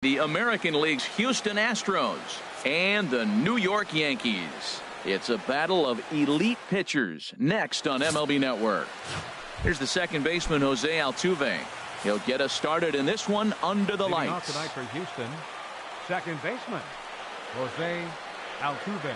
The American League's Houston Astros and the New York Yankees. It's a battle of elite pitchers next on MLB Network. Here's the second baseman, Jose Altuve. He'll get us started in this one under the lights. Off tonight for Houston, second baseman, Jose Altuve.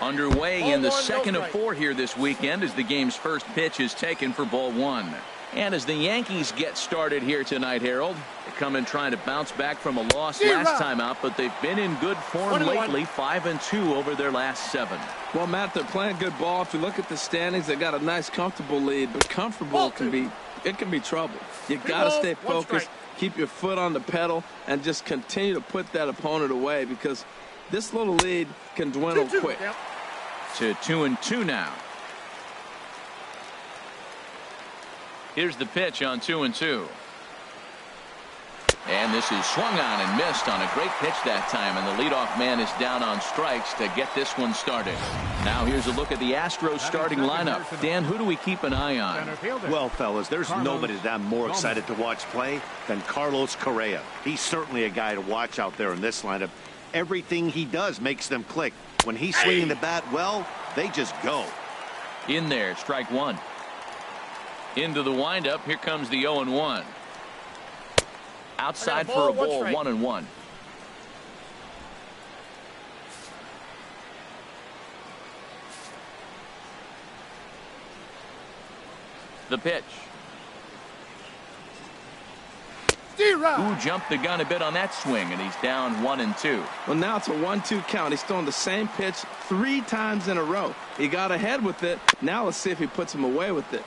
Underway in the second of 4 here this weekend as the game's first pitch is taken for ball 1. And as the Yankees get started here tonight, Harold, they come in trying to bounce back from a loss last time out, but they've been in good form lately, 5-2 over their last 7. Well, Matt, they're playing good ball. If you look at the standings, they got a nice, comfortable lead, but comfortable can be trouble. You got to stay focused, keep your foot on the pedal, and just continue to put that opponent away because this little lead can dwindle quick. To 2-2 now. Here's the pitch on 2-2. And this is swung on and missed on a great pitch that time, and the leadoff man is down on strikes to get this one started. Now here's a look at the Astros starting lineup. Dan, who do we keep an eye on? Well, fellas, there's nobody that I'm more excited to watch play than Carlos Correa. He's certainly a guy to watch out there in this lineup. Everything he does makes them click. When he's swinging the bat well, they just go. In there, strike 1. Into the windup. Here comes the 0-1. Outside for a ball, 1-1. The pitch. Who jumped the gun a bit on that swing, and he's down 1-2. Well, now it's a 1-2 count. He's throwing the same pitch 3 times in a row. He got ahead with it. Now let's see if he puts him away with it.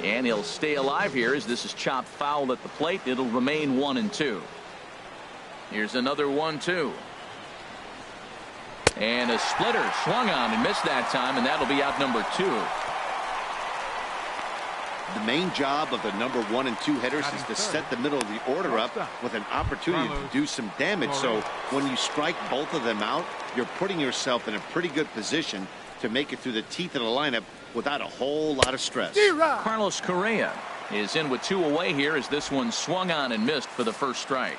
And he'll stay alive here as this is chopped foul at the plate. It'll remain 1-2. Here's another 1-2. And a splitter swung on and missed that time, and that'll be out number 2. The main job of the number 1 and 2 hitters is to set the middle of the order up with an opportunity to do some damage. So when you strike both of them out, you're putting yourself in a pretty good position to make it through the teeth of the lineup without a whole lot of stress. Carlos Correa is in with 2 away here as this one swung on and missed for the first strike.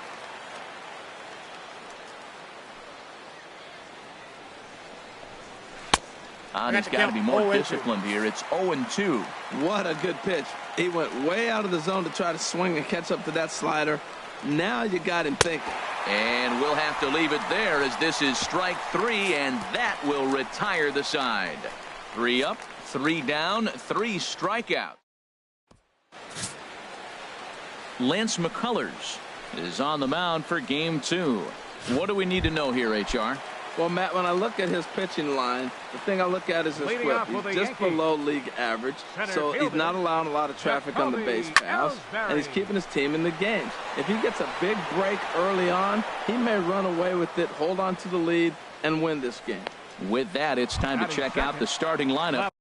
He's got to be more disciplined here. It's 0-2. What a good pitch. He went way out of the zone to try to swing and catch up to that slider. Now you got him thinking. And we'll have to leave it there as this is strike 3, and that will retire the side. 3 up, 3 down, 3 strikeouts. Lance McCullers is on the mound for game 2. What do we need to know here, HR? Well, Matt, when I look at his pitching line, the thing I look at is his whip. He's just below league average, so he's not allowing a lot of traffic on the base paths, and he's keeping his team in the game. If he gets a big break early on, he may run away with it, hold on to the lead, and win this game. With that, it's time to check out the starting lineup.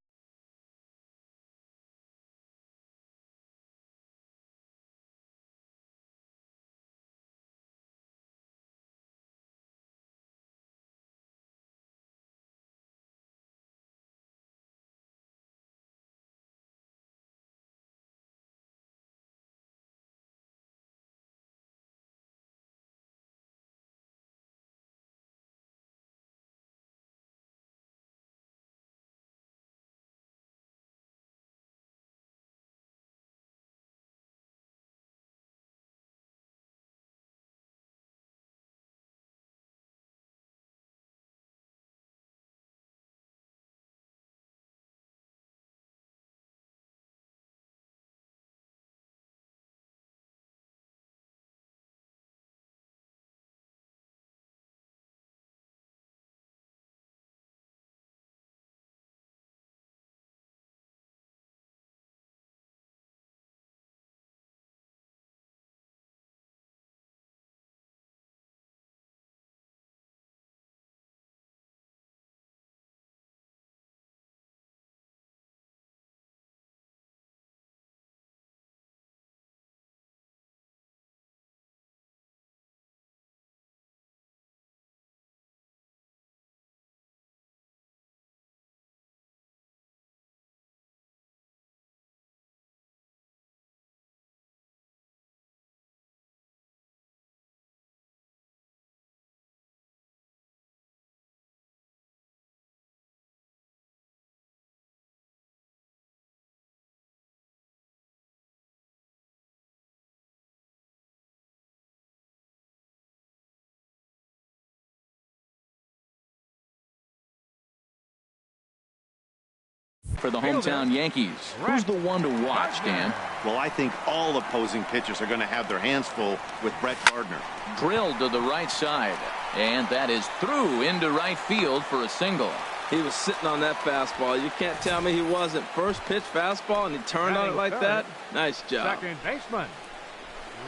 for the hometown Yankees. Who's the one to watch, Dan? Well, I think all opposing pitchers are going to have their hands full with Brett Gardner. Drilled to the right side. And that is through into right field for a single. He was sitting on that fastball. You can't tell me he wasn't. First pitch fastball, and he turned on it like that. Nice job. Second baseman,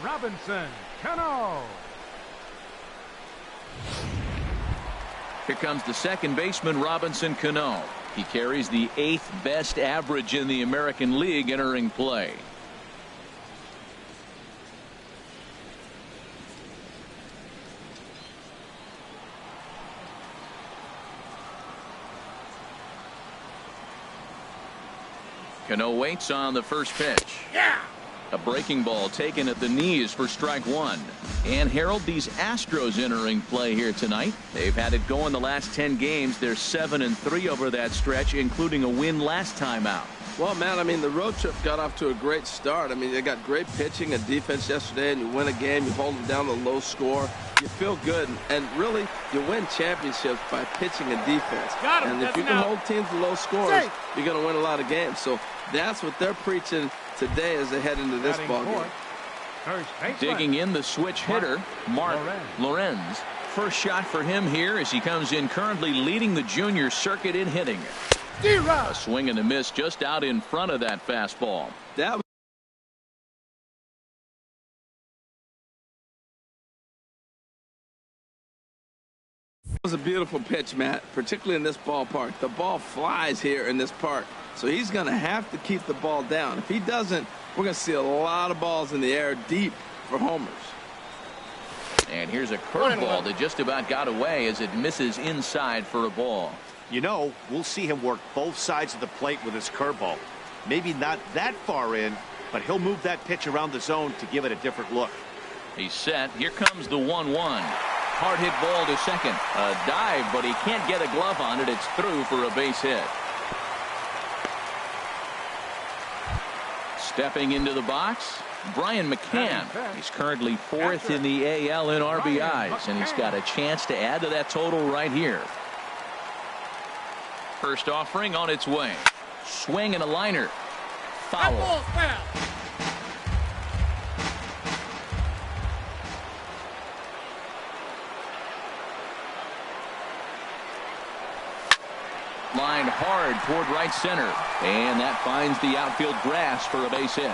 Robinson Cano. Here comes the second baseman, Robinson Cano. He carries the 8th best average in the American League entering play. Cano waits on the first pitch. Yeah. A breaking ball taken at the knees for strike one. And Harold, these Astros entering play here tonight. They've had it going the last 10 games. They're 7-3 over that stretch, including a win last time out. Well, man, I mean, the road trip got off to a great start. I mean, they got great pitching and defense yesterday, and you win a game, you hold them down to a low score. You feel good, and really, you win championships by pitching and defense. And if you can hold teams to low scores, you're going to win a lot of games. So that's what they're preaching today as they head into this ball game. Digging in the switch hitter, Mark Lorenz. First shot for him here as he comes in currently leading the junior circuit in hitting. A swing and a miss just out in front of that fastball. That was a beautiful pitch, Matt, particularly in this ballpark. The ball flies here in this park, so he's going to have to keep the ball down. If he doesn't, we're going to see a lot of balls in the air deep for homers. And here's a curveball that just about got away as it misses inside for a ball. You know, we'll see him work both sides of the plate with his curveball. Maybe not that far in, but he'll move that pitch around the zone to give it a different look. He's set. Here comes the 1-1. Hard hit ball to second. A dive, but he can't get a glove on it. It's through for a base hit. Stepping into the box, Brian McCann. He's currently 4th in the AL in RBIs, and he's got a chance to add to that total right here. First offering on its way. Swing and a liner. Foul. Lined hard toward right center. And that finds the outfield grass for a base hit.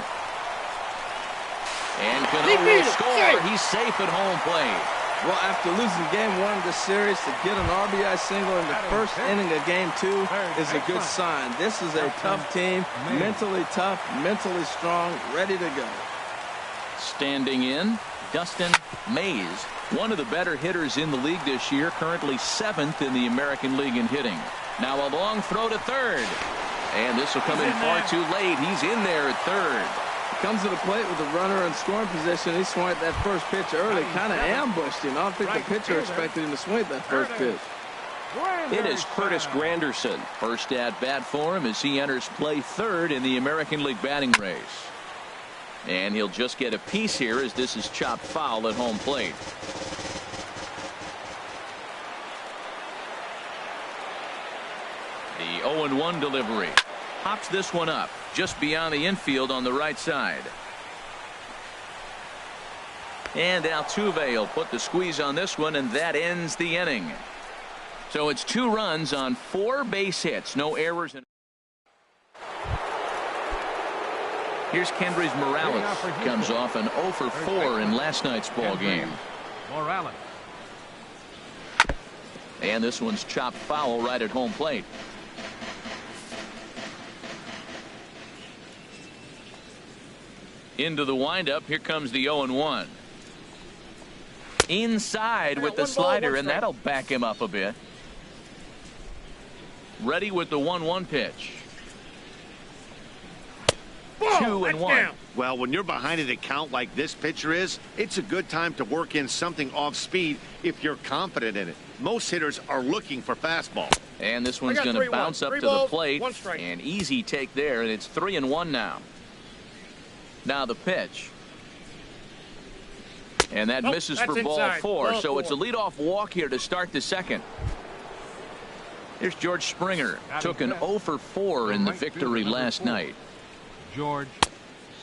And Cano will score. He's safe at home plate. Well, after losing game 1 of the series, to get an RBI single in the first inning of game 2 is a good sign. This is a tough team, mentally tough, mentally strong, ready to go. Standing in, Dustin Mays, one of the better hitters in the league this year, currently 7th in the American League in hitting. Now a long throw to third. And this will come in far too late. He's in there at third. Comes to the plate with a runner in scoring position. He swung at that first pitch early, kind of ambushed him. I don't think the pitcher expected him to swing at that first pitch. It is Curtis Granderson. First at bat for him as he enters play third in the American League batting race. And he'll just get a piece here as this is chopped foul at home plate. The 0-1 delivery. Pops this one up just beyond the infield on the right side. And Altuve will put the squeeze on this one, and that ends the inning. So it's 2 runs on 4 base hits, no errors. Here's Kendrys Morales. Comes off an 0 for 4 in last night's ball game. Morales. And this one's chopped foul right at home plate. Into the windup. Here comes the 0-1. Inside with the slider, and that'll back him up a bit. Ready with the 1-1 pitch. 2-1. Well, when you're behind an account like this pitcher is, it's a good time to work in something off speed if you're confident in it. Most hitters are looking for fastball. And this one's going to bounce up to the plate. An easy take there, and it's 3-1 now. Now the pitch. And that misses for ball 4. So it's a leadoff walk here to start the second. Here's George Springer. Took an 0 for 4 in the victory last night. George.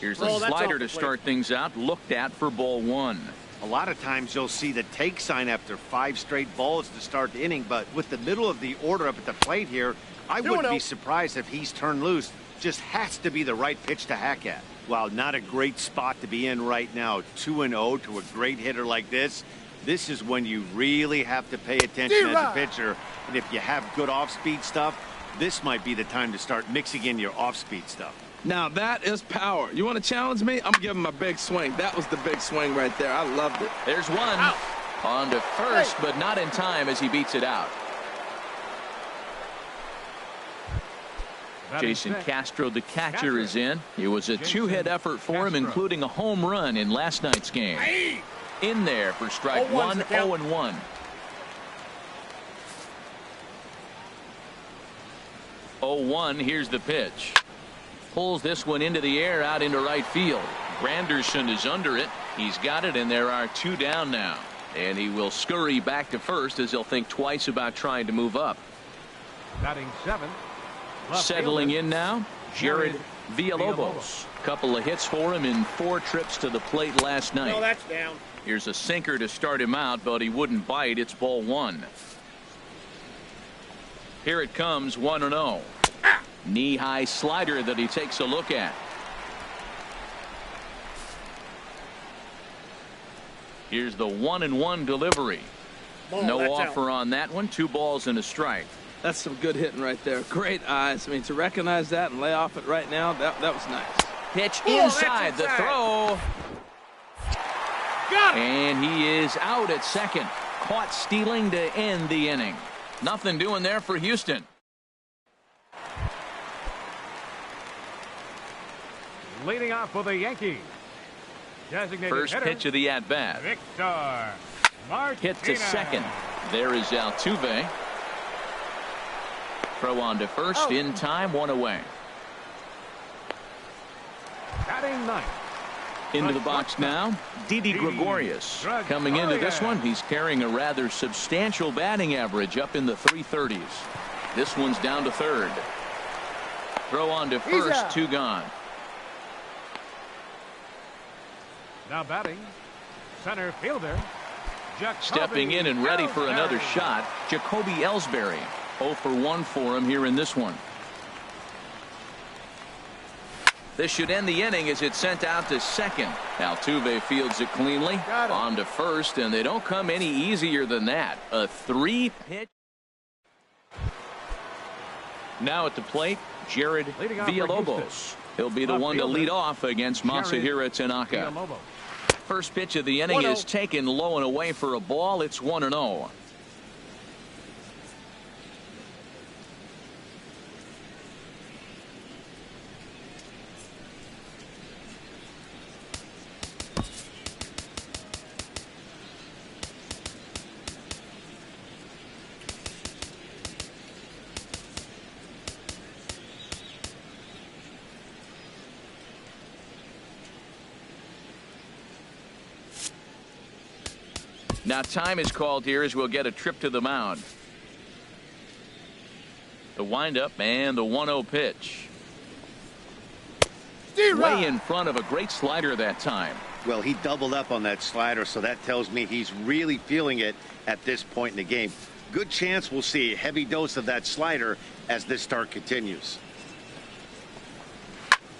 Here's a slider to start things out. Looked at for ball 1. A lot of times you'll see the take sign after 5 straight balls to start the inning, but with the middle of the order up at the plate here, I wouldn't be surprised if he's turned loose. Just has to be the right pitch to hack at. Well, not a great spot to be in right now. 2-0 to a great hitter like this. This is when you really have to pay attention as a pitcher. And if you have good off-speed stuff, this might be the time to start mixing in your off-speed stuff. Now that is power. You want to challenge me? I'm giving him a big swing. That was the big swing right there. I loved it. There's one. Out. On to first, but not in time as he beats it out. Jason Castro, the catcher, is in. It was a 2-hit effort for him, including a home run in last night's game. In there for strike 1, 0-1. Here's the pitch. Pulls this one into the air out into right field. Granderson is under it. He's got it, and there are 2 down now. And he will scurry back to first as he'll think twice about trying to move up. Batting 7th. Settling in now, Jared Villalobos. Couple of hits for him in 4 trips to the plate last night. No, that's down. Here's a sinker to start him out, but he wouldn't bite. It's ball 1. Here it comes, 1-0. Knee-high slider that he takes a look at. Here's the 1-1 delivery. No offer on that one. 2 balls and a strike. That's some good hitting right there. Great eyes. I mean, to recognize that and lay off it right now, that was nice. Pitch inside the throw. Got it. And he is out at second. Caught stealing to end the inning. Nothing doing there for Houston. Leading off for the Yankees. Designated First hitter, pitch of the at-bat. Victor Martinez. Hit to second. There is Altuve. Throw on to first in time, 1 away. Batting 9th. Into the box now, Didi Gregorius. Coming into this one, he's carrying a rather substantial batting average up in the 330s. This one's down to third. Throw on to first, 2 gone. Now batting, center fielder. Stepping in and ready for another shot, Jacoby Ellsbury. 0 for 1 for him here in this one. This should end the inning as it's sent out to second. Altuve fields it cleanly. On to first, and they don't come any easier than that. A 3-pitch. Now at the plate, Jared Villalobos. He'll be the one to lead off against Masahiro Tanaka. First pitch of the inning is taken low and away for a ball. It's 1-0. Now time is called here as we'll get a trip to the mound. The windup and the 1-0 pitch. Way in front of a great slider that time. Well, he doubled up on that slider, so that tells me he's really feeling it at this point in the game. Good chance we'll see a heavy dose of that slider as this start continues.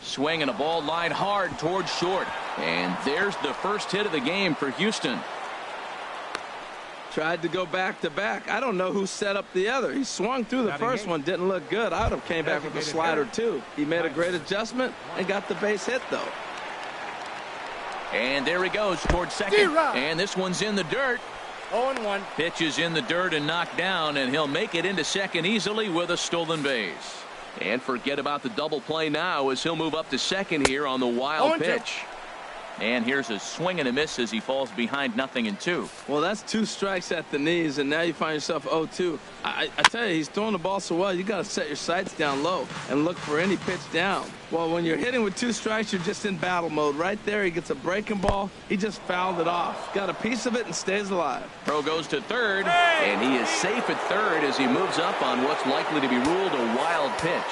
Swing and a ball line hard towards short. And there's the first hit of the game for Houston. Tried to go back to back. I don't know who set up the other. He swung through the first one, didn't look good. I would have came back with a slider too. He made a great adjustment and got the base hit though. And there he goes towards second. And this one's in the dirt. 0-1. Pitch is in the dirt and knocked down, and he'll make it into second easily with a stolen base. And forget about the double play now as he'll move up to second here on the wild pitch. And here's a swing and a miss as he falls behind 0-2. Well, that's 2 strikes at the knees, and now you find yourself 0-2. I tell you, he's throwing the ball so well, you got to set your sights down low and look for any pitch down. Well, when you're hitting with 2 strikes, you're just in battle mode. Right there, he gets a breaking ball. He just fouled it off. Got a piece of it and stays alive. Throw goes to third, and he is safe at third as he moves up on what's likely to be ruled a wild pitch.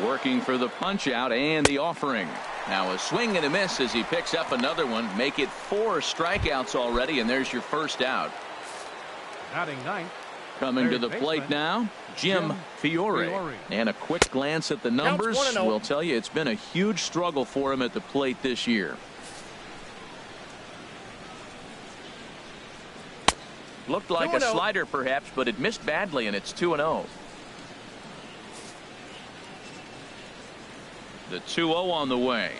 Working for the punch out and the offering. Now a swing and a miss as he picks up another one. Make it 4 strikeouts already, and there's your first out. Batting ninth. Coming to the plate now, Jim Fiore. And a quick glance at the numbers will tell you it's been a huge struggle for him at the plate this year. Looked like a slider perhaps, but it missed badly, and it's 2-0. The 2-0 on the way.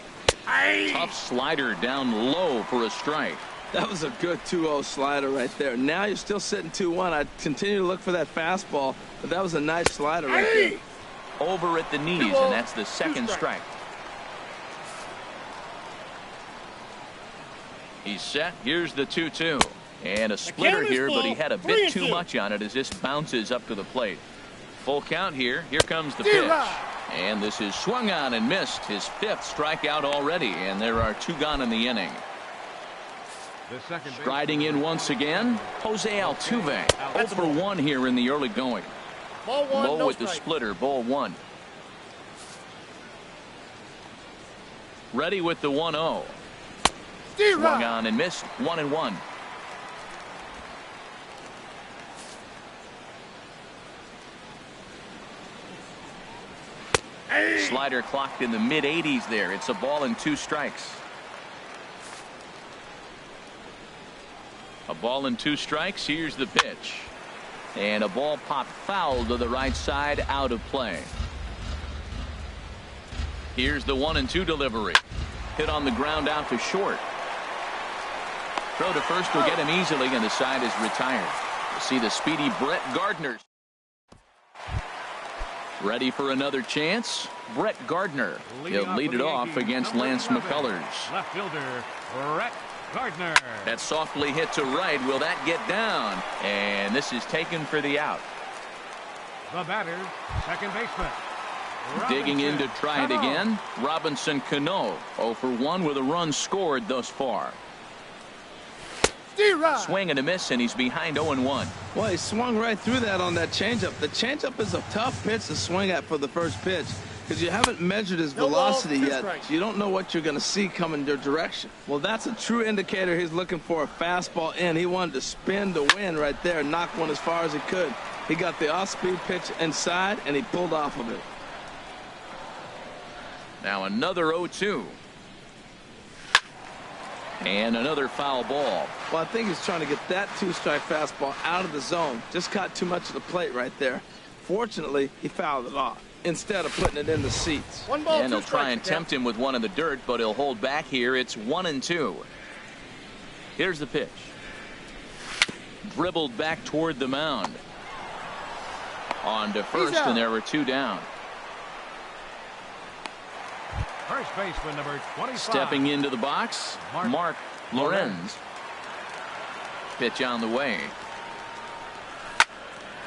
Tough slider down low for a strike. That was a good 2-0 slider right there. Now you're still sitting 2-1. I continue to look for that fastball, but that was a nice slider right there. Over at the knees, and that's the second strike. He's set. Here's the 2-2. And a splitter here, but he had a bit too much on it as this bounces up to the plate. Full count here. Here comes the pitch. And this is swung on and missed. His 5th strikeout already, and there are 2 gone in the inning. Striding in once again, Jose Altuve. 0 for 1 here in the early going. Low with the splitter, ball 1. Ready with the 1-0. Swung on and missed. 1-1. Slider clocked in the mid-80s there. It's a ball and 2 strikes. A ball and 2 strikes. Here's the pitch. And a ball popped foul to the right side, out of play. Here's the 1-2 delivery. Hit on the ground out to short. Throw to first will get him easily, and the side is retired. You see the speedy Brett Gardner. Ready for another chance. Brett Gardner. He'll lead it off against Lance McCullers. Left fielder Brett Gardner. That softly hit to right. Will that get down? And this is taken for the out. The batter, second baseman. Digging in to try it again. Robinson Cano. 0 for 1 with a run scored thus far. Swing and a miss, and he's behind 0-1. Well, he swung right through that on that changeup. The changeup is a tough pitch to swing at for the first pitch because you haven't measured his velocity yet. So you don't know what you're going to see coming your direction. Well, that's a true indicator he's looking for a fastball in. He wanted to spin to win right there, knock one as far as he could. He got the off-speed pitch inside, and he pulled off of it. Now another 0-2. And another foul ball. Well, I think he's trying to get that 2-strike fastball out of the zone. Just caught too much of the plate right there. Fortunately, he fouled it off instead of putting it in the seats. And he'll try and tempt him with one in the dirt, but he'll hold back here. It's 1-2. Here's the pitch. Dribbled back toward the mound. On to first, and there were 2 down. First baseman number 25. Stepping into the box, Mark Lorenz. Pitch on the way.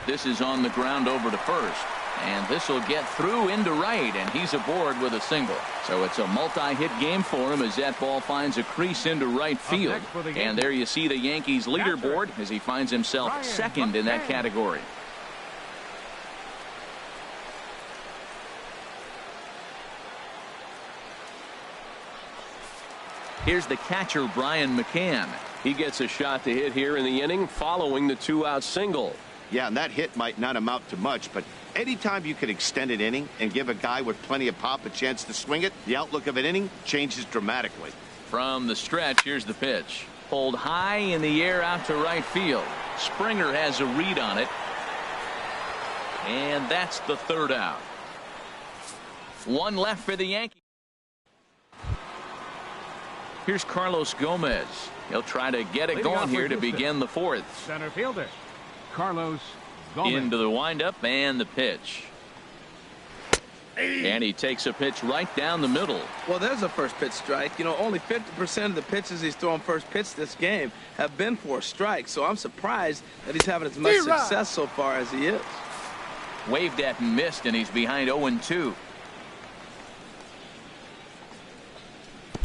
This is on the ground over to first. And this will get through into right, and he's aboard with a single. So it's a multi-hit game for him as that ball finds a crease into right field. And there you see the Yankees leaderboard as he finds himself second in that category. Here's the catcher, Brian McCann. He gets a shot to hit here in the inning following the 2-out single. Yeah, and that hit might not amount to much, but anytime you can extend an inning and give a guy with plenty of pop a chance to swing it, the outlook of an inning changes dramatically. From the stretch, here's the pitch. Pulled high in the air out to right field. Springer has a read on it. And that's the 3rd out. 1 left for the Yankees. Here's Carlos Gomez. He'll try to get it going here to begin the 4th. Center fielder Carlos Gomez. Into the windup and the pitch. And he takes a pitch right down the middle. Well, there's a first pitch strike. You know, only 50% of the pitches he's throwing first pitch this game have been for a strike. So I'm surprised that he's having as much success so far as he is. Waved at and missed, and he's behind 0-2.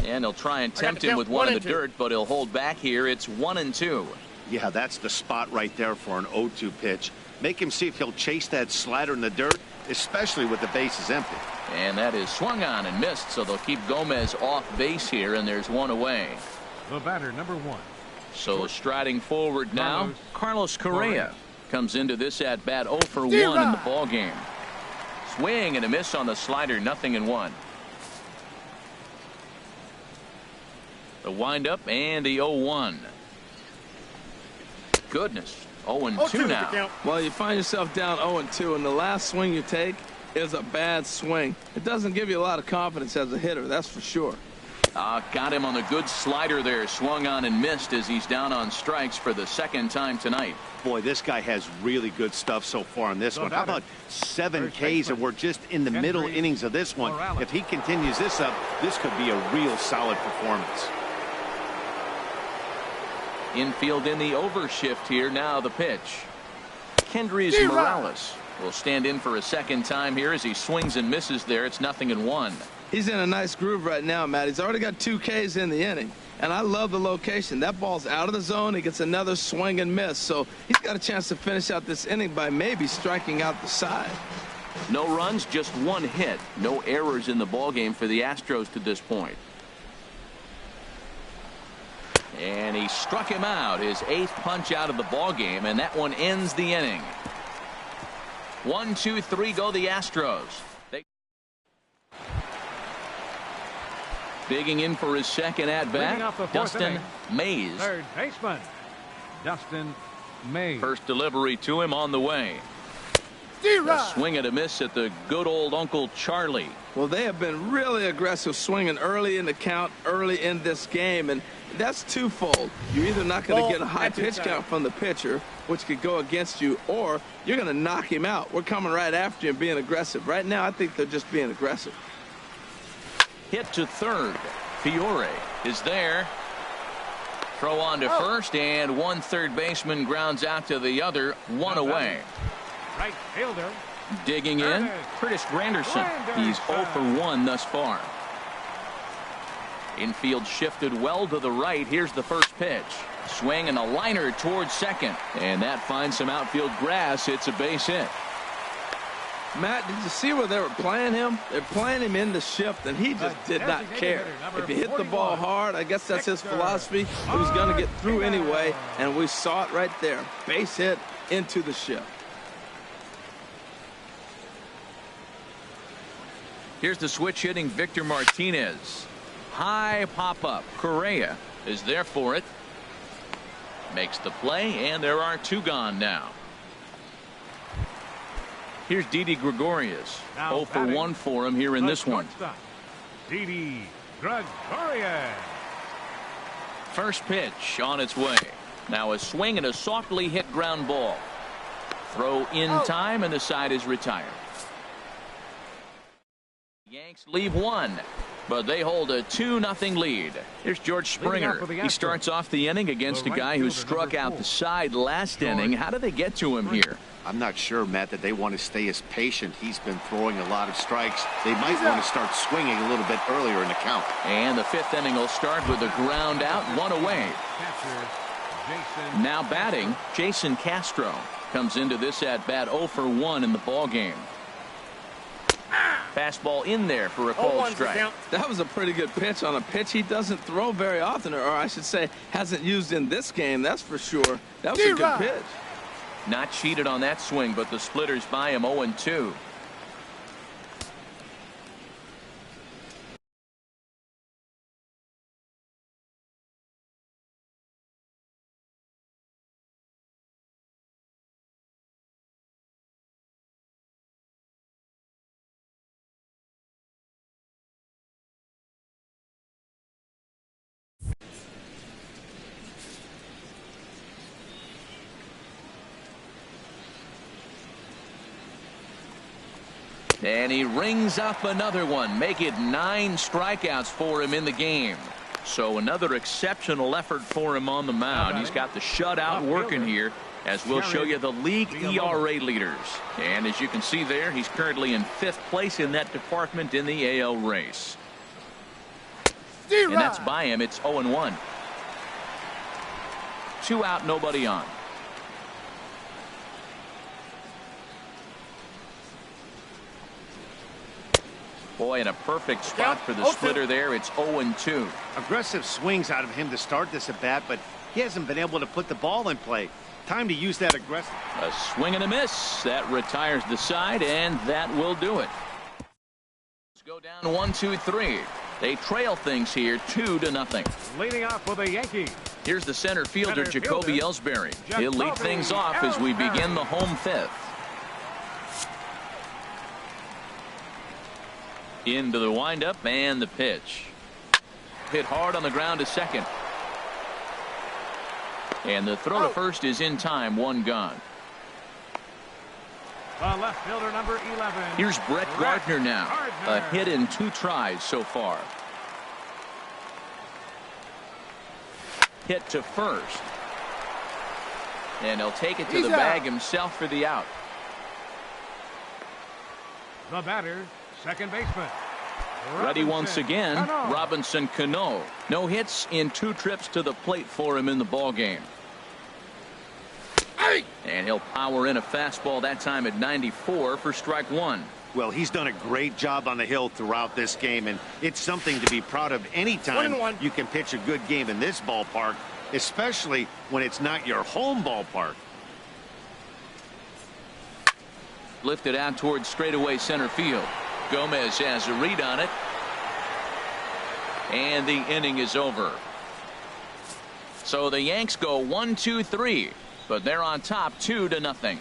And he'll try and tempt him with one in the dirt, but he'll hold back here. It's 1-2. Yeah, that's the spot right there for an 0-2 pitch. Make him see if he'll chase that slider in the dirt, especially with the bases empty. And that is swung on and missed, so they'll keep Gomez off base here, and there's one away. The batter, number 1. So striding forward now, Carlos Correa comes into this at bat 0 for 1 in the ball game. Swing and a miss on the slider, 0-1. The windup and the 0-1. Goodness, 0-2 now. Well, you find yourself down 0-2, and the last swing you take is a bad swing. It doesn't give you a lot of confidence as a hitter, that's for sure. Got him on the good slider there. Swung on and missed as he's down on strikes for the second time tonight. Boy, this guy has really good stuff so far on this one. How about 7 Ks, and we're just in the middle innings of this one. If he continues this up, this could be a real solid performance. Infield in the overshift here. Now the pitch. Kendrys Morales will stand in for a second time here as he swings and misses there. It's 0-1. He's in a nice groove right now, Matt. He's already got 2 Ks in the inning, and I love the location. That ball's out of the zone. He gets another swing and miss, so he's got a chance to finish out this inning by maybe striking out the side. No runs, just 1 hit. No errors in the ballgame for the Astros to this point. And he struck him out, his 8th punch out of the ballgame, and that one ends the inning. 1, 2, 3 go the Astros. Digging in for his second at-bat, Dustin Mays. Third baseman, Dustin Mays. First delivery to him on the way. A swing and a miss at the good old Uncle Charlie. Well, they have been really aggressive swinging early in the count, early in this game, and that's twofold. You're either not going to get a high pitch count from the pitcher, which could go against you, or you're going to knock him out. We're coming right after you and being aggressive. Right now, I think they're just being aggressive. Hit to third. Fiore is there. Throw on to first, and one third baseman grounds out to the other. 1 away. Right fielder. Digging in, Curtis Granderson. He's 0 for 1 thus far. Infield shifted well to the right. Here's the first pitch. Swing and a liner towards second. And that finds some outfield grass. It's a base hit. Matt, did you see where they were playing him? They're playing him in the shift, and he just did not care. If you hit the ball hard, I guess that's his philosophy. He was going to get through anyway, and we saw it right there. Base hit into the shift. Here's the switch hitting Victor Martinez. High pop-up. Correa is there for it. Makes the play, and there are 2 gone now. Here's Didi Gregorius. 0 for 1 for him here in this one. Didi Gregorius. First pitch on its way. Now a swing and a softly hit ground ball. Throw in time, and the side is retired. Yanks leave 1, but they hold a 2-0 lead. Here's George Springer. He starts off the inning against a guy who struck out the side last inning. How do they get to him here? I'm not sure, Matt, that they want to stay as patient. He's been throwing a lot of strikes. They might want to start swinging a little bit earlier in the count. And the 5th inning will start with a ground out, 1 away. Now batting, Jason Castro comes into this at bat 0 for 1 in the ball game. Fastball in there for a cold strike. That was a pretty good pitch on a pitch he doesn't throw very often, or I should say hasn't used in this game, that's for sure. That was a good pitch. Not cheated on that swing, but the splitters by him 0-2. And he rings up another one. Make it 9 strikeouts for him in the game. So another exceptional effort for him on the mound. He's got the shutout working here, as we'll show you the league ERA leaders. And as you can see there, he's currently in 5th place in that department in the AL race. And that's by him. It's 0-1. 2 out, nobody on. Boy, in a perfect spot for the splitter there. It's 0-2. Aggressive swings out of him to start this at bat, but he hasn't been able to put the ball in play. Time to use that aggressive. A swing and a miss. That retires the side, and that will do it. Let's go down 1-2-3. They trail things here 2-0. Leading off for the Yankees. Here's the center fielder, Jacoby Ellsbury. He'll lead things off as we begin the home 5th. Into the windup and the pitch. Hit hard on the ground to second. And the throw to first is in time. 1 gone. The left fielder, number 11. Here's Brett Gardner now. A hit in 2 tries so far. Hit to first. And he'll take it to the bag himself for the out. The batter, second baseman. Ready once again, Robinson Cano. No hits in 2 trips to the plate for him in the ball game. And he'll power in a fastball that time at 94 for strike 1. Well, he's done a great job on the hill throughout this game, and it's something to be proud of anytime you can pitch a good game in this ballpark, especially when it's not your home ballpark. Lifted out towards straightaway center field. Gomez has a read on it. And the inning is over. So the Yanks go 1-2-3, but they're on top 2-0.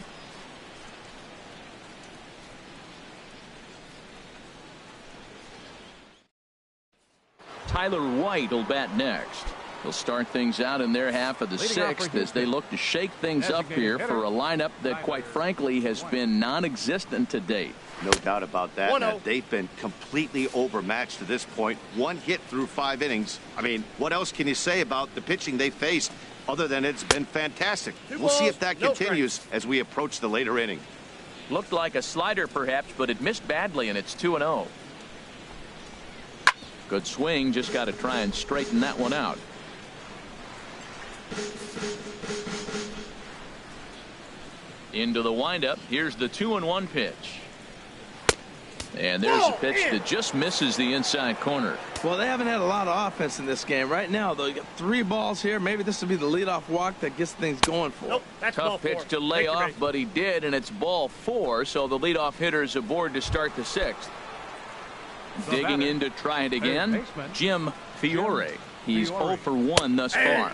Tyler White will bat next. They'll start things out in their half of the 6th as they look to shake things up here for a lineup that, quite frankly, has been non-existent to date. No doubt about that. Matt. They've been completely overmatched to this point. 1 hit through 5 innings. I mean, what else can you say about the pitching they faced other than it's been fantastic? We'll see if that continues as we approach the later inning. Looked like a slider perhaps, but it missed badly, and it's 2-0. Good swing. Just got to try and straighten that one out. Into the windup. Here's the 2-1 pitch. And there's a pitch that just misses the inside corner. Well, they haven't had a lot of offense in this game. Right now, though, you got 3 balls here. Maybe this will be the leadoff walk that gets things going for him. Tough pitch to lay off, but he did, and it's ball 4, so the leadoff hitter is aboard to start the 6th. Digging in to try it again, Jim Fiore. He's 0 for 1 thus far.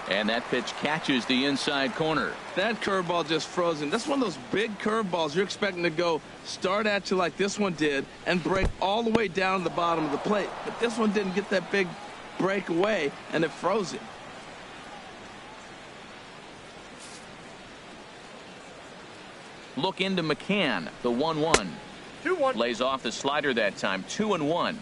And that pitch catches the inside corner. That curveball just frozen. That's one of those big curveballs you're expecting to go start at you like this one did and break all the way down to the bottom of the plate. But this one didn't get that big break away, and it froze him. Look into McCann, the 1-1. 2-1. Lays off the slider that time. 2-1.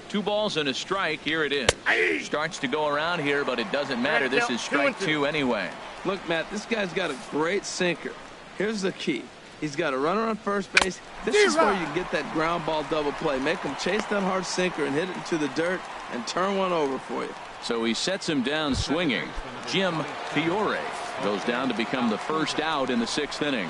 2 balls and a strike. Here it is. Starts to go around here, but it doesn't matter. This is strike 2 anyway. Look, Matt, this guy's got a great sinker. Here's the key. He's got a runner on first base. This is where you get that ground ball double play. Make him chase that hard sinker and hit it into the dirt and turn one over for you. So he sets him down swinging. Jim Fiore goes down to become the first out in the 6th inning.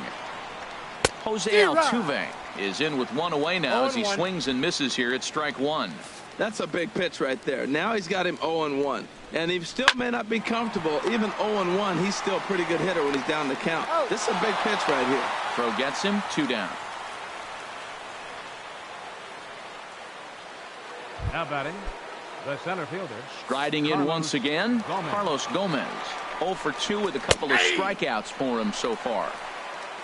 Jose Altuve is in with 1 away now as he swings and misses here at strike 1. That's a big pitch right there. Now he's got him 0-1. And he still may not be comfortable. Even 0-1, he's still a pretty good hitter when he's down the count. This is a big pitch right here. Throw gets him. 2 down. Now batting, the center fielder. Striding in once again, Carlos Gomez. 0 for 2 with a couple of strikeouts for him so far.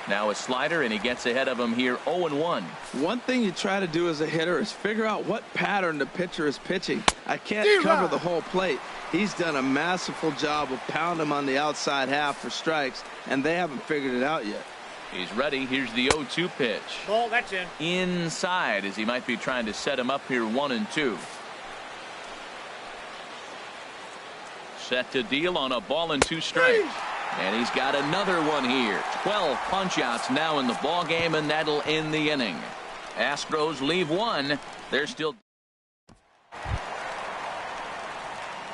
Now a slider, and he gets ahead of him here 0-1. One thing you try to do as a hitter is figure out what pattern the pitcher is pitching. I can't cover the whole plate. He's done a masterful job of pounding him on the outside half for strikes, and they haven't figured it out yet. He's ready. Here's the 0-2 pitch. Ball, that's in. Inside, as he might be trying to set him up here 1-2. Set to deal on a ball and 2 strikes. And he's got another one here. 12 punch-outs now in the ball game, and that'll end the inning. Astros leave 1. They're still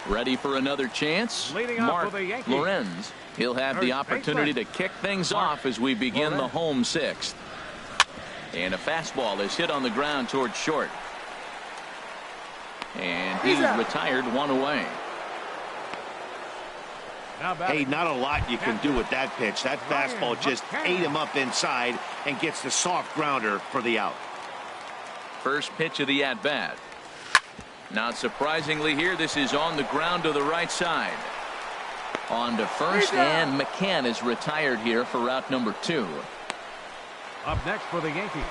ready for another chance. Mark Lorenz. He'll have the opportunity to kick things off as we begin the home 6th. And a fastball is hit on the ground towards short. And he's retired 1 away. Hey, not a lot you can do with that pitch. That fastball just ate him up inside and gets the soft grounder for the out. First pitch of the at-bat. Not surprisingly here, this is on the ground to the right side. On to first, and McCann is retired here for route number 2. Up next for the Yankees.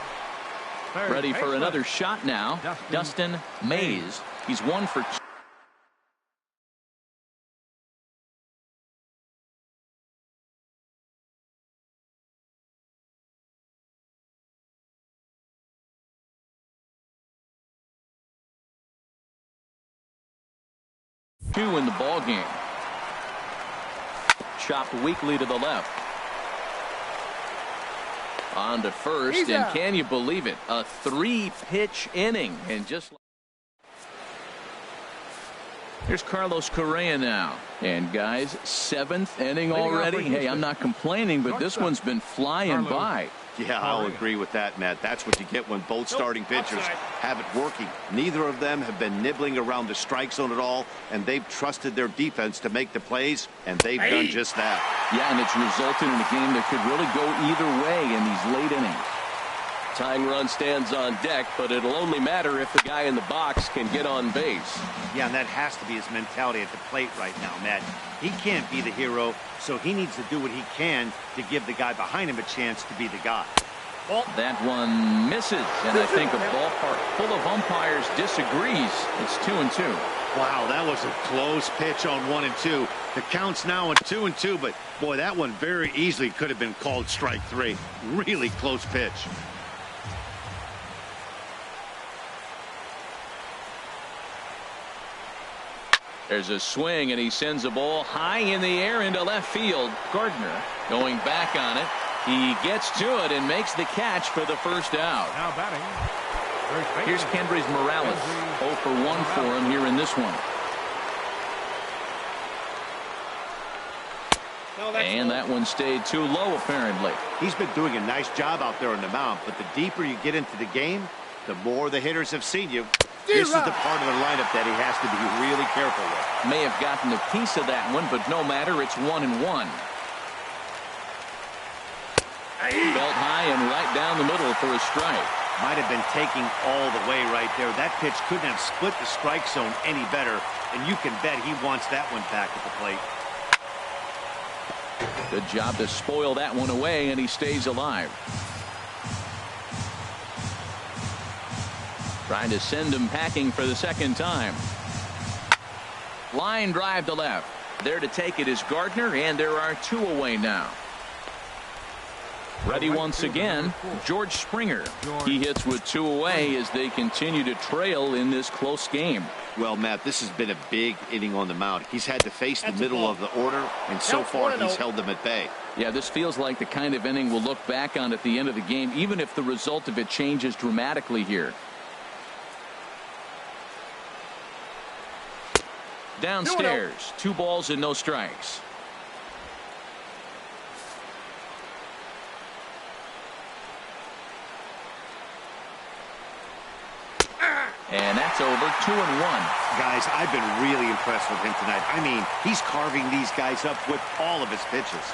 Ready for another shot now. Dustin Mays. He's 1 for 2. Two in the ball game. Chopped weakly to the left. On to first, and can you believe it? A 3-pitch inning, and just here's Carlos Correa now. And guys, 7th inning already. Hey, I'm not complaining, but this one's been flying by. Yeah, I'll agree with that, Matt. That's what you get when both starting pitchers have it working. Neither of them have been nibbling around the strike zone at all, and they've trusted their defense to make the plays, and they've done just that. Yeah, and it's resulted in a game that could really go either way in these late innings. Tying run stands on deck, but it'll only matter if the guy in the box can get on base. Yeah, and that has to be his mentality at the plate right now, Matt. He can't be the hero, so he needs to do what he can to give the guy behind him a chance to be the guy. That one misses, and I think a ballpark full of umpires disagrees. It's 2-2. Wow, that was a close pitch on 1-2. The count's now on 2-2, but boy, that one very easily could have been called strike 3. Really close pitch. There's a swing, and he sends a ball high in the air into left field. Gardner going back on it. He gets to it and makes the catch for the first out. Now batting. Here's Kendrys Morales. 0 for 1 for him here in this one. And that one stayed too low, apparently. He's been doing a nice job out there on the mound, but the deeper you get into the game, the more the hitters have seen you. This is the part of the lineup that he has to be really careful with. May have gotten a piece of that one, but no matter, it's 1-1. Belt high and right down the middle for a strike. Might have been taking all the way right there. That pitch couldn't have split the strike zone any better, and you can bet he wants that one back at the plate. Good job to spoil that one away, and he stays alive. Trying to send him packing for the second time. Line drive to left. There to take it is Gardner, and there are 2 away now. Ready once again, George Springer. He hits with 2 away as they continue to trail in this close game. Well, Matt, this has been a big inning on the mound. He's had to face the middle of the order, and so far he's held them at bay. Yeah, this feels like the kind of inning we'll look back on at the end of the game, even if the result of it changes dramatically here. Downstairs, 2 balls and no strikes. And that's over. 2-1. Guys, I've been really impressed with him tonight. I mean, he's carving these guys up with all of his pitches.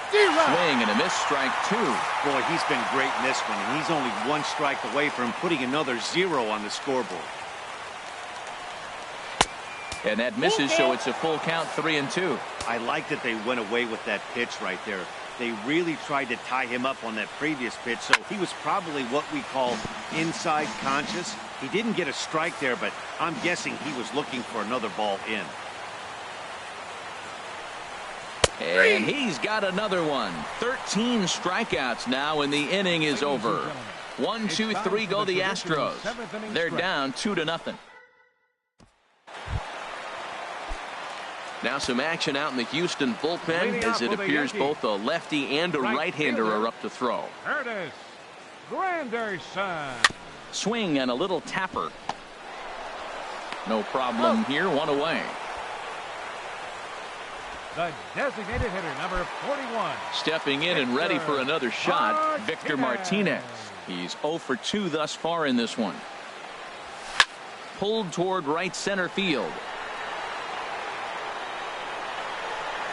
Swing and a miss, strike 2. Boy, he's been great in this one, and he's only 1 strike away from putting another 0 on the scoreboard. And that misses, so it's a full count, 3-2. I like that they went away with that pitch right there. They really tried to tie him up on that previous pitch, so he was probably what we call inside conscious. He didn't get a strike there, but I'm guessing he was looking for another ball in. And he's got another one. 13 strikeouts now, and the inning is over. 1, 2, 3 go the Astros. They're down 2-0. Now some action out in the Houston bullpen as it appears both a lefty and a right-hander are up to throw. Curtis Granderson. Swing and a little tapper. No problem here, one away. The designated hitter, number 41. Stepping in and ready for another shot, Victor Martinez. He's 0 for 2 thus far in this one. Pulled toward right center field.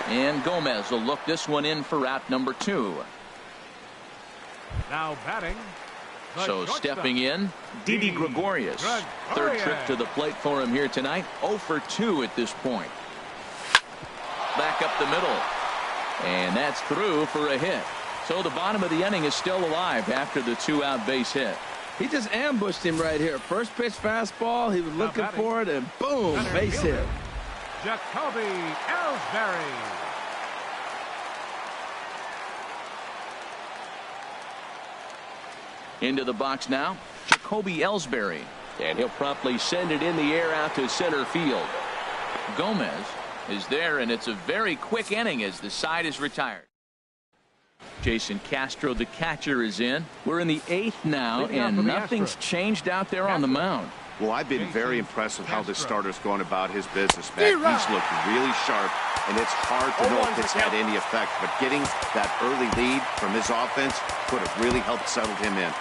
And Gomez will look this one in for out number 2. Now batting. So stepping in, Didi Gregorius. Third trip to the plate for him here tonight. 0 for 2 at this point. Back up the middle. And that's through for a hit. So the bottom of the inning is still alive after the 2-out base hit. He just ambushed him right here. First pitch fastball. He was looking for it, and boom, base hit. Jacoby Ellsbury. Into the box now, Jacoby Ellsbury. And he'll promptly send it in the air out to center field. Gomez is there, and it's a very quick inning as the side is retired. Jason Castro, the catcher, is in. We're in the 8th now, and nothing's changed out there on the mound. Well, I've been very impressed with how this starter's going about his business, Matt. He's looked really sharp, and it's hard to know if it's had any effect, but getting that early lead from his offense could have really helped settle him in.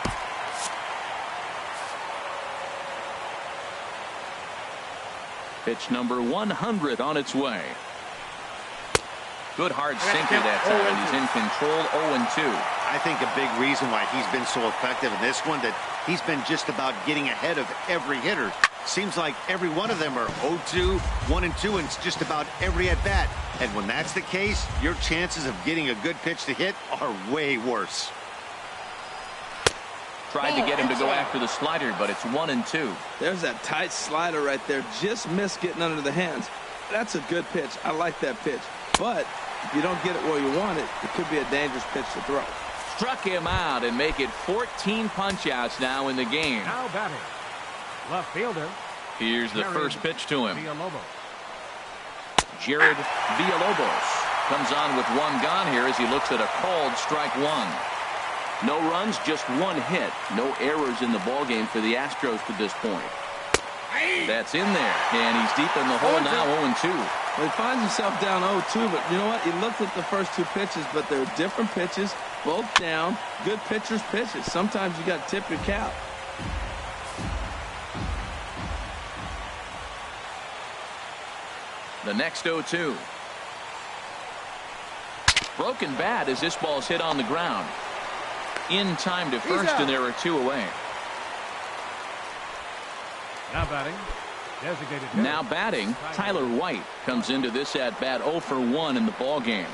Pitch number 100 on its way. Good hard sinker that time. He's in control, 0-2. I think a big reason why he's been so effective in this one, that he's been just about getting ahead of every hitter. Seems like every one of them are 0-2, 1-2, and it's just about every at bat. And when that's the case, your chances of getting a good pitch to hit are way worse. Tried to get him to go after the slider, but it's 1-2. There's that tight slider right there. Just missed getting under the hands. That's a good pitch. I like that pitch. But if you don't get it where you want it, it could be a dangerous pitch to throw. Struck him out and make it 14 punch-outs now in the game. Now batting. Left fielder. Here's the first pitch to him. Villalobos. Jared Villalobos comes on with one gone here as he looks at a called strike one. No runs, just one hit. No errors in the ballgame for the Astros to this point. That's in there, and he's deep in the hole now, 0-2. Well, he finds himself down 0-2, but you know what? He looked at the first 2 pitches, but they're different pitches, both down. Good pitchers' pitches. Sometimes you got to tip your cap. The next 0-2. Broken bat as this ball's hit on the ground. In time to first, and there are 2 away. Now batting. Designated hitter. Now batting, Tyler White comes into this at bat 0 for 1 in the ball game.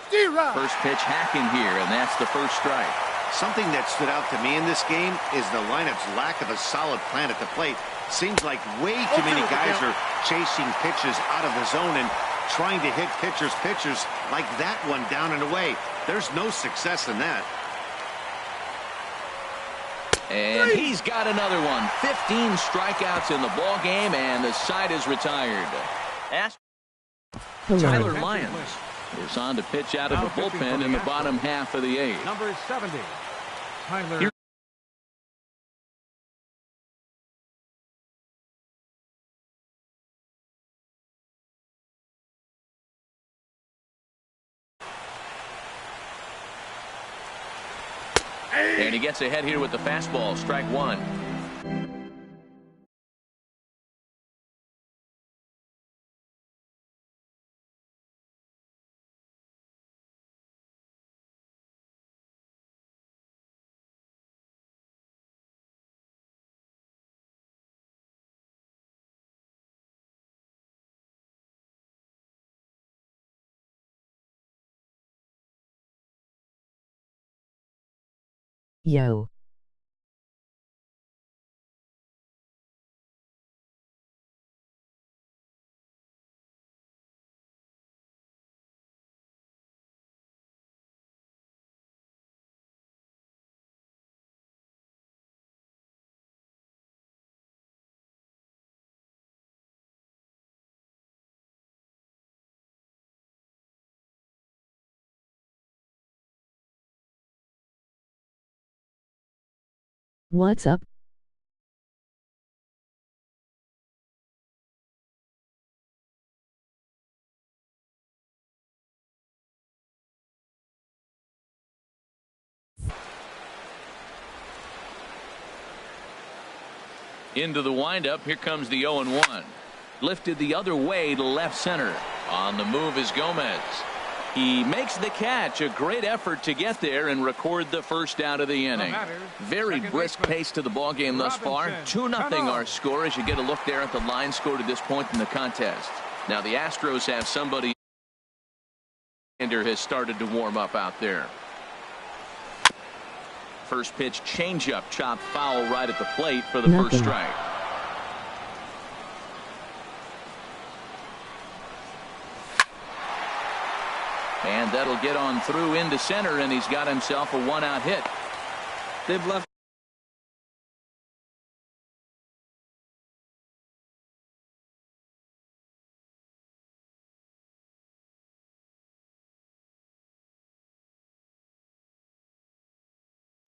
First pitch hacking here, and that's the first strike. Something that stood out to me in this game is the lineup's lack of a solid plan at the plate. Seems like way too many guys are chasing pitches out of the zone and trying to hit pitchers like that one down and away. There's no success in that. And he's got another one. 15 strikeouts in the ball game, and the side is retired. Tyler Lyons is on to pitch out of the bullpen in the bottom half of the 8th. Number 70. Tyler. And he gets ahead here with the fastball, strike one. Yo. What's up? Into the windup. Here comes the 0-1. Lifted the other way to left center. On the move is Gomez. He makes the catch. A great effort to get there and record the first out of the inning. Very brisk pace to the ball game thus far. 2-0 our score as you get a look there at the line score to this point in the contest. Now the Astros have somebody has started to warm up out there. First pitch changeup chopped foul right at the plate for the first strike. And that'll get on through into center, and he's got himself a one-out hit. They've left.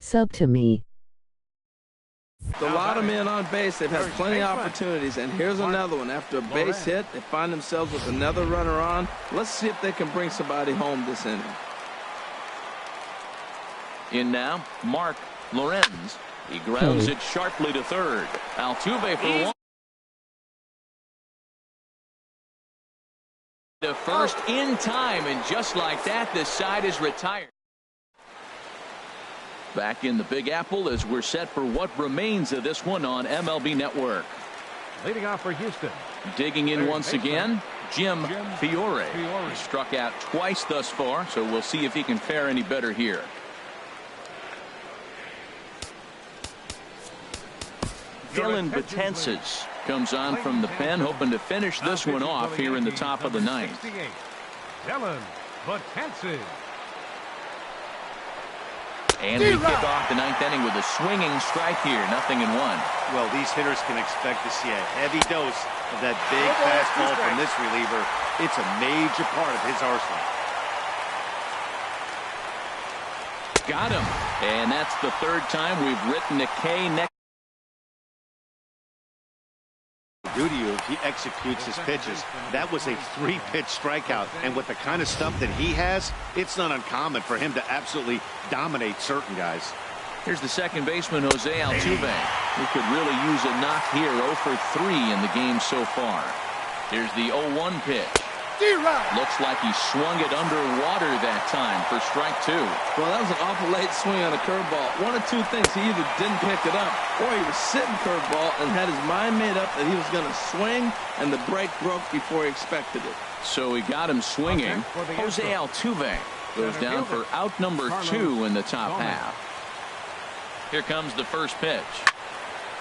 Sub to me. A lot of men on base. They've had plenty of opportunities, and here's another one. After a base hit, they find themselves with another runner on. Let's see if they can bring somebody home this inning. In now, Mark Lorenz. He grounds it sharply to third. Altuve for one. The first in time, and just like that, the side is retired. Back in the Big Apple as we're set for what remains of this one on MLB Network. Leading off for Houston. Digging in once again, Jim Fiore. He struck out twice thus far, so we'll see if he can fare any better here. Dellin Betances comes on from the pen, hoping to finish this one off here in the top of the ninth. Dellin Betances. And we kick off the ninth inning with a swinging strike here. 0-1. Well, these hitters can expect to see a heavy dose of that big fastball from this reliever. It's a major part of his arsenal. Got him. And that's the third time we've written a K next. Do to you if he executes his pitches. That was a 3-pitch strikeout, and with the kind of stuff that he has, it's not uncommon for him to absolutely dominate certain guys. Here's the second baseman, Jose Altuve, who could really use a knock here. 0 for 3 in the game so far. Here's the 0-1 pitch. Looks like he swung it underwater that time for strike 2. Well, that was an awful late swing on a curveball. One of two things: he either didn't pick it up, or he was sitting curveball and had his mind made up that he was going to swing, and the break broke before he expected it. So he got him swinging. Jose Altuve goes down for out number 2 in the top half. Here comes the first pitch,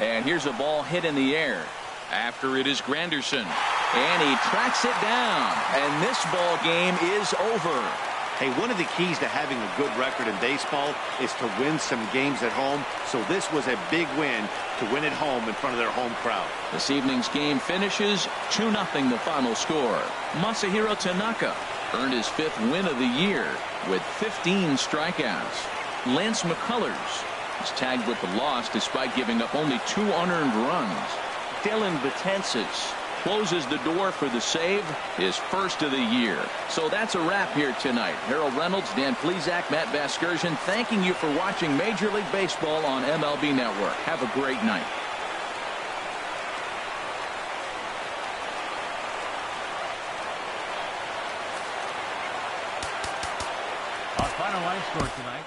and here's a ball hit in the air. After it is Granderson, and he tracks it down, and this ball game is over. Hey, one of the keys to having a good record in baseball is to win some games at home, so this was a big win to win at home in front of their home crowd. This evening's game finishes 2-0 the final score. Masahiro Tanaka earned his 5th win of the year with 15 strikeouts. Lance McCullers is tagged with the loss despite giving up only 2 unearned runs. Dellin Betances closes the door for the save, his first of the year. So that's a wrap here tonight. Harold Reynolds, Dan Plesac, Matt Vasgersian, thanking you for watching Major League Baseball on MLB Network. Have a great night. Our final line score tonight.